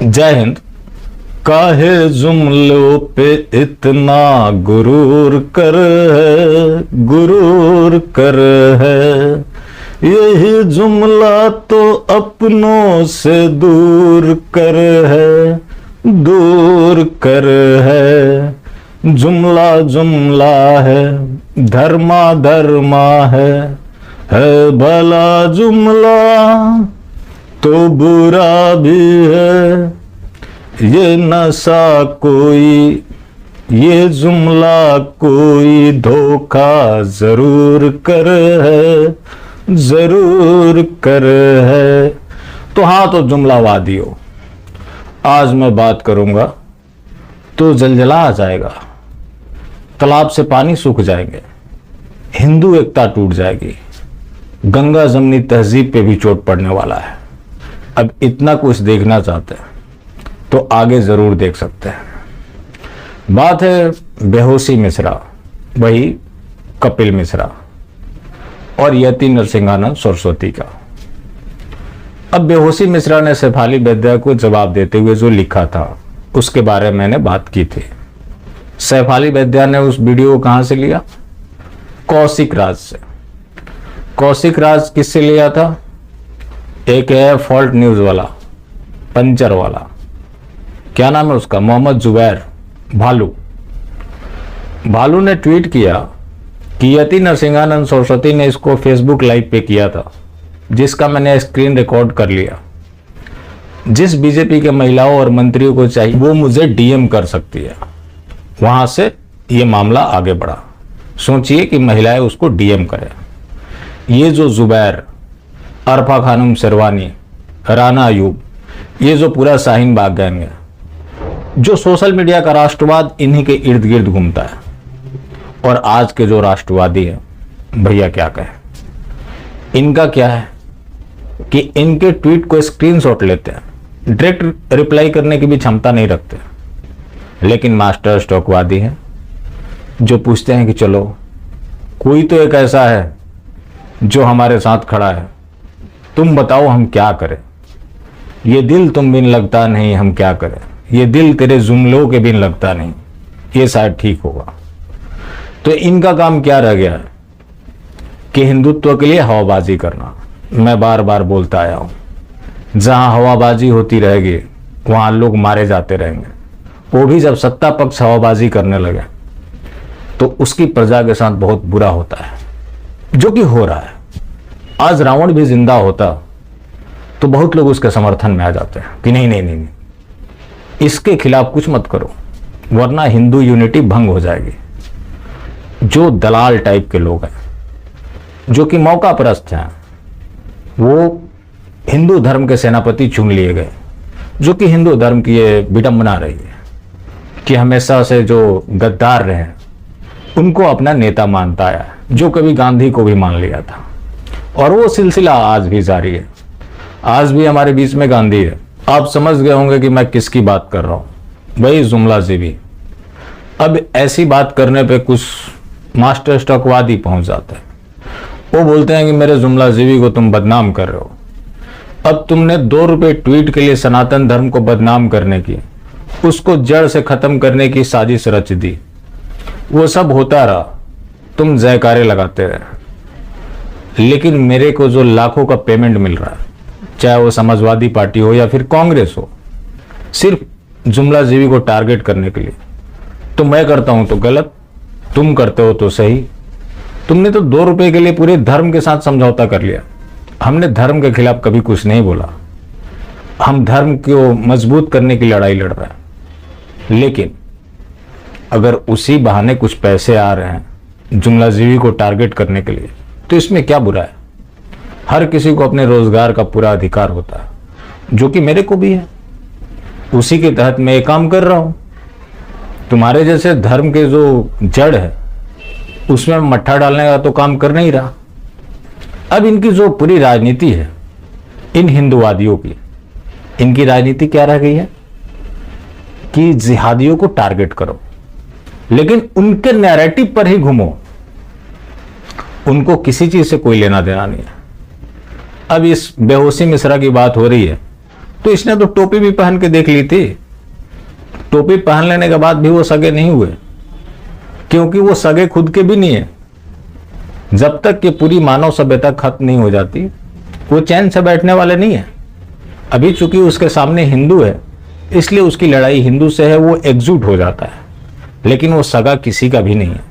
जय हिंद। काहे जुमलों पे इतना गुरूर कर है, गुरूर कर है। यही जुमला तो अपनों से दूर कर है, दूर कर है। जुमला जुमला है, धर्मा धर्मा है भला जुमला तो बुरा भी है। ये नशा कोई, ये जुमला कोई धोखा जरूर कर है, जरूर कर है। तो हाँ, तो जुमलावादियों, आज मैं बात करूंगा तो जलजला आ जाएगा, तालाब से पानी सूख जाएंगे, हिंदू एकता टूट जाएगी, गंगा जमनी तहजीब पे भी चोट पड़ने वाला है। अब इतना कुछ देखना चाहते हैं तो आगे जरूर देख सकते हैं। बात है बेहोशी मिश्रा, वही कपिल मिश्रा और यति नरसिंहानंद सरस्वती का। अब बेहोशी मिश्रा ने शेफाली वैद्या को जवाब देते हुए जो लिखा था उसके बारे में मैंने बात की थी। शेफाली वैद्या ने उस वीडियो को कहां से लिया? कौशिक राज से। कौशिक राज किससे लिया था? एक है फॉल्ट न्यूज वाला, पंचर वाला, क्या नाम है उसका, मोहम्मद जुबैर भालू। भालू ने ट्वीट किया कि यति नरसिंहानंद सरस्वती ने इसको फेसबुक लाइव पे किया था, जिसका मैंने स्क्रीन रिकॉर्ड कर लिया। जिस बीजेपी के महिलाओं और मंत्रियों को चाहिए वो मुझे डीएम कर सकती है। वहां से ये मामला आगे बढ़ा। सोचिए कि महिलाएं उसको डीएम करें। ये जो जुबैर, अरफा खानम शेरवानी, राना अयूब, ये जो पूरा शाहीन बाग गैंग है, जो सोशल मीडिया का राष्ट्रवाद इन्हीं के इर्द गिर्द घूमता है। और आज के जो राष्ट्रवादी हैं, भैया क्या कहें, इनका क्या है कि इनके ट्वीट को स्क्रीनशॉट लेते हैं, डायरेक्ट रिप्लाई करने की भी क्षमता नहीं रखते, लेकिन मास्टर स्टॉकवादी हैं जो पूछते हैं कि चलो कोई तो एक ऐसा है जो हमारे साथ खड़ा है, तुम बताओ हम क्या करें। ये दिल तुम बिन लगता नहीं, हम क्या करें। ये दिल तेरे जुमलों के बिन लगता नहीं, ये शायद ठीक होगा। तो इनका काम क्या रह गया है कि हिंदुत्व के लिए हवाबाजी करना। मैं बार बार बोलता आया हूं, जहां हवाबाजी होती रहेगी वहां लोग मारे जाते रहेंगे। वो भी जब सत्ता पक्ष हवाबाजी करने लगे तो उसकी प्रजा के साथ बहुत बुरा होता है, जो कि हो रहा है। आज रावण भी जिंदा होता तो बहुत लोग उसके समर्थन में आ जाते हैं कि नहीं नहीं नहीं, नहीं, इसके खिलाफ कुछ मत करो वरना हिंदू यूनिटी भंग हो जाएगी। जो दलाल टाइप के लोग हैं, जो कि मौका परस्त हैं, वो हिंदू धर्म के सेनापति चुन लिए गए, जो कि हिंदू धर्म की ये विडंबना रही है कि हमेशा से जो गद्दार रहे उनको अपना नेता मानता आया, जो कभी गांधी को भी मान लिया था। और वो सिलसिला आज भी जारी है। आज भी हमारे बीच में गांधी है। आप समझ गए होंगे कि मैं किसकी बात कर रहा हूं, वही जुमला जीवी। अब ऐसी बात करने पे कुछ मास्टर स्टॉकवादी पहुंच जाते हैं। वो बोलते हैं कि मेरे जुमला जीवी को तुम बदनाम कर रहे हो। अब तुमने 2 रुपए ट्वीट के लिए सनातन धर्म को बदनाम करने की, उसको जड़ से खत्म करने की साजिश रच दी। वो सब होता रहा, तुम जयकारे लगाते रहे, लेकिन मेरे को जो लाखों का पेमेंट मिल रहा है, चाहे वो समाजवादी पार्टी हो या फिर कांग्रेस हो, सिर्फ जुमला जीवी को टारगेट करने के लिए, तो मैं करता हूं तो गलत, तुम करते हो तो सही। तुमने तो 2 रुपए के लिए पूरे धर्म के साथ समझौता कर लिया। हमने धर्म के खिलाफ कभी कुछ नहीं बोला। हम धर्म को मजबूत करने की लड़ाई लड़ रहे हैं, लेकिन अगर उसी बहाने कुछ पैसे आ रहे हैं जुमला जीवी को टारगेट करने के लिए, तो इसमें क्या बुरा है? हर किसी को अपने रोजगार का पूरा अधिकार होता है, जो कि मेरे को भी है। उसी के तहत मैं ये काम कर रहा हूं। तुम्हारे जैसे धर्म के जो जड़ है उसमें मट्ठा डालने का तो काम कर नहीं रहा। अब इनकी जो पूरी राजनीति है, इन हिंदुवादियों की, इनकी राजनीति क्या रह गई है कि जिहादियों को टारगेट करो, लेकिन उनके नैरेटिव पर ही घूमो। उनको किसी चीज से कोई लेना देना नहीं है। अब इस बेहोशी मिश्रा की बात हो रही है तो इसने तो टोपी भी पहन के देख ली थी। टोपी पहन लेने के बाद भी वो सगे नहीं हुए, क्योंकि वो सगे खुद के भी नहीं है। जब तक कि पूरी मानव सभ्यता खत्म नहीं हो जाती, वो चैन से बैठने वाले नहीं है। अभी चूंकि उसके सामने हिंदू है, इसलिए उसकी लड़ाई हिंदू से है, वो एकजुट हो जाता है, लेकिन वो सगा किसी का भी नहीं है।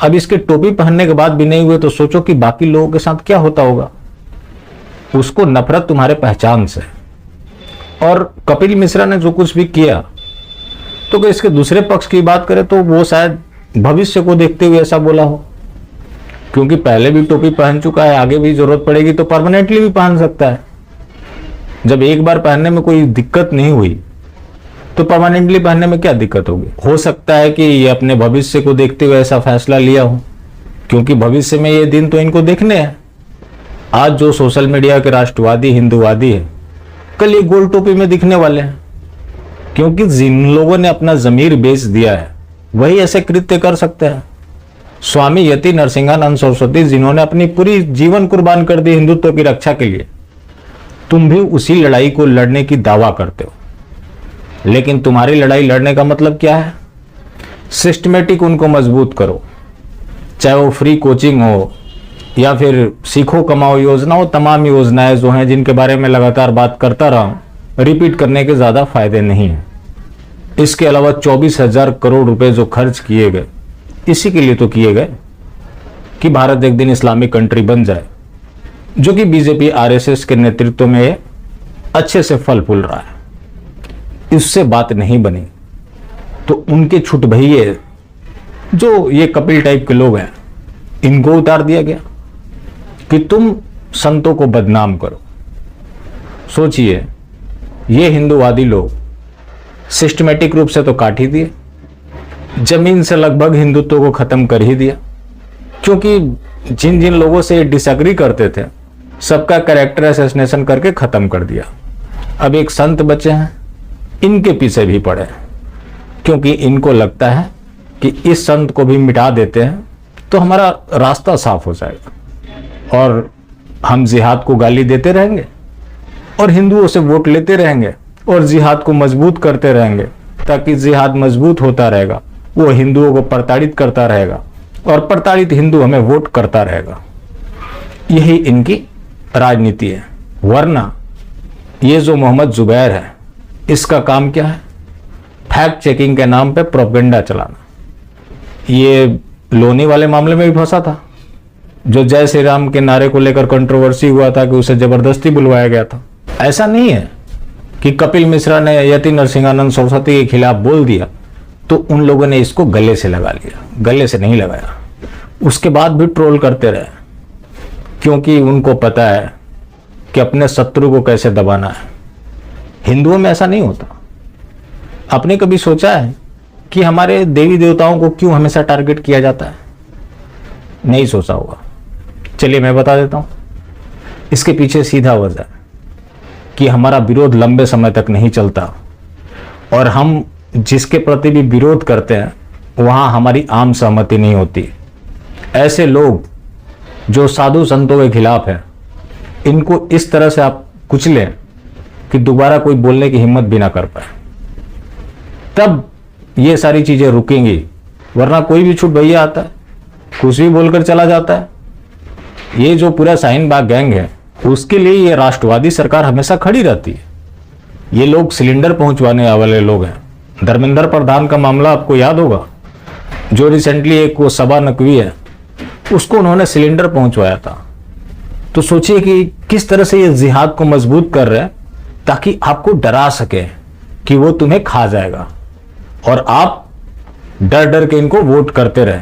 अब इसके टोपी पहनने के बाद भी नहीं हुए, तो सोचो कि बाकी लोगों के साथ क्या होता होगा। उसको नफरत तुम्हारे पहचान से। और कपिल मिश्रा ने जो कुछ भी किया, तो कि इसके दूसरे पक्ष की बात करें तो वो शायद भविष्य को देखते हुए ऐसा बोला हो, क्योंकि पहले भी टोपी पहन चुका है, आगे भी जरूरत पड़ेगी तो परमानेंटली भी पहन सकता है। जब एक बार पहनने में कोई दिक्कत नहीं हुई, तो परमानेंटली पहनने में क्या दिक्कत होगी। हो सकता है कि ये अपने भविष्य को देखते हुए ऐसा फैसला लिया हो, क्योंकि भविष्य में ये दिन तो इनको देखने हैं। आज जो सोशल मीडिया के राष्ट्रवादी हिंदूवादी है, कल ये गोल टोपी में दिखने वाले हैं, क्योंकि जिन लोगों ने अपना जमीर बेच दिया है वही ऐसे कृत्य कर सकते हैं। स्वामी यति नरसिंहानंद सरस्वती, जिन्होंने अपनी पूरी जीवन कुर्बान कर दी हिंदुत्व की रक्षा के लिए, तुम भी उसी लड़ाई को लड़ने की दावा करते हो। लेकिन तुम्हारी लड़ाई लड़ने का मतलब क्या है? सिस्टमेटिक उनको मजबूत करो, चाहे वो फ्री कोचिंग हो या फिर सीखो कमाओ योजना हो। तमाम योजनाएं जो हैं, जिनके बारे में लगातार बात करता रहा हूं, रिपीट करने के ज्यादा फायदे नहीं है। इसके अलावा 24,000 करोड़ रुपए जो खर्च किए गए, इसी के लिए तो किए गए कि भारत एक दिन इस्लामिक कंट्री बन जाए, जो कि बीजेपी आरएसएस के नेतृत्व में अच्छे से फल फूल रहा है। इससे बात नहीं बनी तो उनके छुट भैये जो ये कपिल टाइप के लोग हैं, इनको उतार दिया गया कि तुम संतों को बदनाम करो। सोचिए, ये हिंदूवादी लोग सिस्टमेटिक रूप से तो काट ही दिए, जमीन से लगभग हिंदुत्व को खत्म कर ही दिया, क्योंकि जिन जिन लोगों से डिसएग्री करते थे सबका कैरेक्टर असैसिनेशन करके खत्म कर दिया। अब एक संत बचे हैं, इनके पीछे भी पड़े, क्योंकि इनको लगता है कि इस संत को भी मिटा देते हैं तो हमारा रास्ता साफ हो जाएगा और हम जिहाद को गाली देते रहेंगे और हिंदुओं से वोट लेते रहेंगे और जिहाद को मजबूत करते रहेंगे, ताकि जिहाद मजबूत होता रहेगा, वो हिंदुओं को प्रताड़ित करता रहेगा और प्रताड़ित हिंदू हमें वोट करता रहेगा। यही इनकी राजनीति है। वरना ये जो मोहम्मद जुबैर है, इसका काम क्या है? फैक्ट चेकिंग के नाम पे प्रोपेगेंडा चलाना। ये लोनी वाले मामले में भी फंसा था, जो जय श्री राम के नारे को लेकर कंट्रोवर्सी हुआ था कि उसे जबरदस्ती बुलवाया गया था। ऐसा नहीं है कि कपिल मिश्रा ने यति नरसिंहानंद सरस्वती के खिलाफ बोल दिया तो उन लोगों ने इसको गले से लगा लिया। गले से नहीं लगाया, उसके बाद भी ट्रोल करते रहे, क्योंकि उनको पता है कि अपने शत्रु को कैसे दबाना है। हिंदुओं में ऐसा नहीं होता। आपने कभी सोचा है कि हमारे देवी देवताओं को क्यों हमेशा टारगेट किया जाता है? नहीं सोचा होगा। चलिए मैं बता देता हूं। इसके पीछे सीधा वजह है कि हमारा विरोध लंबे समय तक नहीं चलता, और हम जिसके प्रति भी विरोध करते हैं वहां हमारी आम सहमति नहीं होती। ऐसे लोग जो साधु संतों के खिलाफ है, इनको इस तरह से आप कुचलें कि दोबारा कोई बोलने की हिम्मत भी ना कर पाए, तब ये सारी चीजें रुकेंगी। वरना कोई भी छुट भैया आता है, कुछ भी बोलकर चला जाता है। ये जो पूरा शाहीन बाग गैंग है, उसके लिए ये राष्ट्रवादी सरकार हमेशा खड़ी रहती है। ये लोग सिलेंडर पहुंचवाने वाले लोग हैं। धर्मेंद्र प्रधान का मामला आपको याद होगा, जो रिसेंटली एक वो सभा नकवी है, उसको उन्होंने सिलेंडर पहुंचवाया था। तो सोचिए कि किस तरह से ये जिहाद को मजबूत कर रहे हैं, ताकि आपको डरा सके कि वो तुम्हें खा जाएगा और आप डर डर के इनको वोट करते रहे।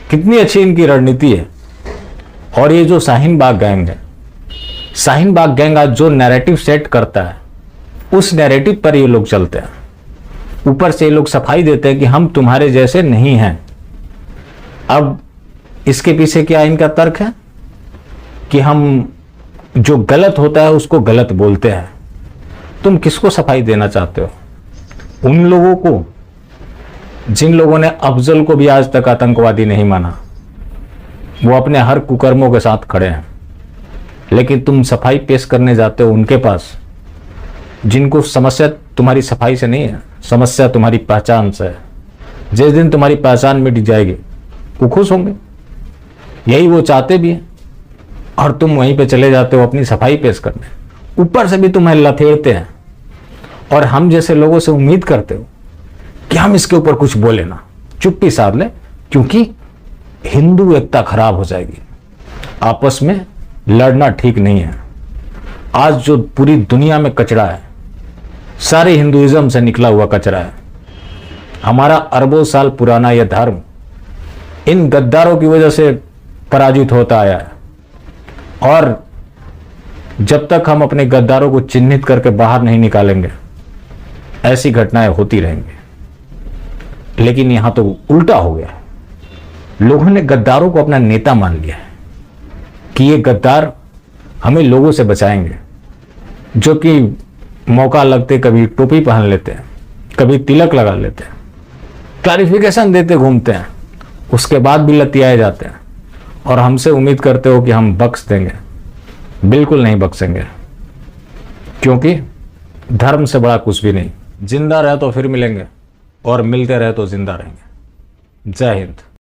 कितनी अच्छी इनकी रणनीति है। और ये जो शाहीन बाग गैंग है, शाहीन बाग गैंग आज जो नैरेटिव सेट करता है, उस नैरेटिव पर ये लोग चलते हैं। ऊपर से ये लोग सफाई देते हैं कि हम तुम्हारे जैसे नहीं हैं। अब इसके पीछे क्या इनका तर्क है कि हम जो गलत होता है उसको गलत बोलते हैं। तुम किसको सफाई देना चाहते हो? उन लोगों को जिन लोगों ने अफजल को भी आज तक आतंकवादी नहीं माना, वो अपने हर कुकर्मों के साथ खड़े हैं, लेकिन तुम सफाई पेश करने जाते हो उनके पास जिनको समस्या तुम्हारी सफाई से नहीं है, समस्या तुम्हारी पहचान से है। जिस दिन तुम्हारी पहचान मिट जाएगी वो खुश होंगे, यही वो चाहते भी हैं, और तुम वहीं पे चले जाते हो अपनी सफाई पेश करने। ऊपर से भी तुम्हें लथेड़ते हैं, और हम जैसे लोगों से उम्मीद करते हो कि हम इसके ऊपर कुछ बोले ना, चुप्पी साध ले, क्योंकि हिंदू एकता खराब हो जाएगी। आपस में लड़ना ठीक नहीं है। आज जो पूरी दुनिया में कचरा है, सारे हिंदुइज्म से निकला हुआ कचरा है। हमारा अरबों साल पुराना यह धर्म इन गद्दारों की वजह से पराजित होता आया है, और जब तक हम अपने गद्दारों को चिन्हित करके बाहर नहीं निकालेंगे, ऐसी घटनाएं होती रहेंगी। लेकिन यहां तो उल्टा हो गया है। लोगों ने गद्दारों को अपना नेता मान लिया है कि ये गद्दार हमें लोगों से बचाएंगे, जो कि मौका लगते कभी टोपी पहन लेते हैं, कभी तिलक लगा लेते हैं, क्लैरिफिकेशन देते घूमते हैं, उसके बाद भी लतियाए जाते हैं, और हमसे उम्मीद करते हो कि हम बख्श देंगे। बिल्कुल नहीं बख्शेंगे, क्योंकि धर्म से बड़ा कुछ भी नहीं। जिंदा रहे तो फिर मिलेंगे, और मिलते रहे तो जिंदा रहेंगे। जय हिंद।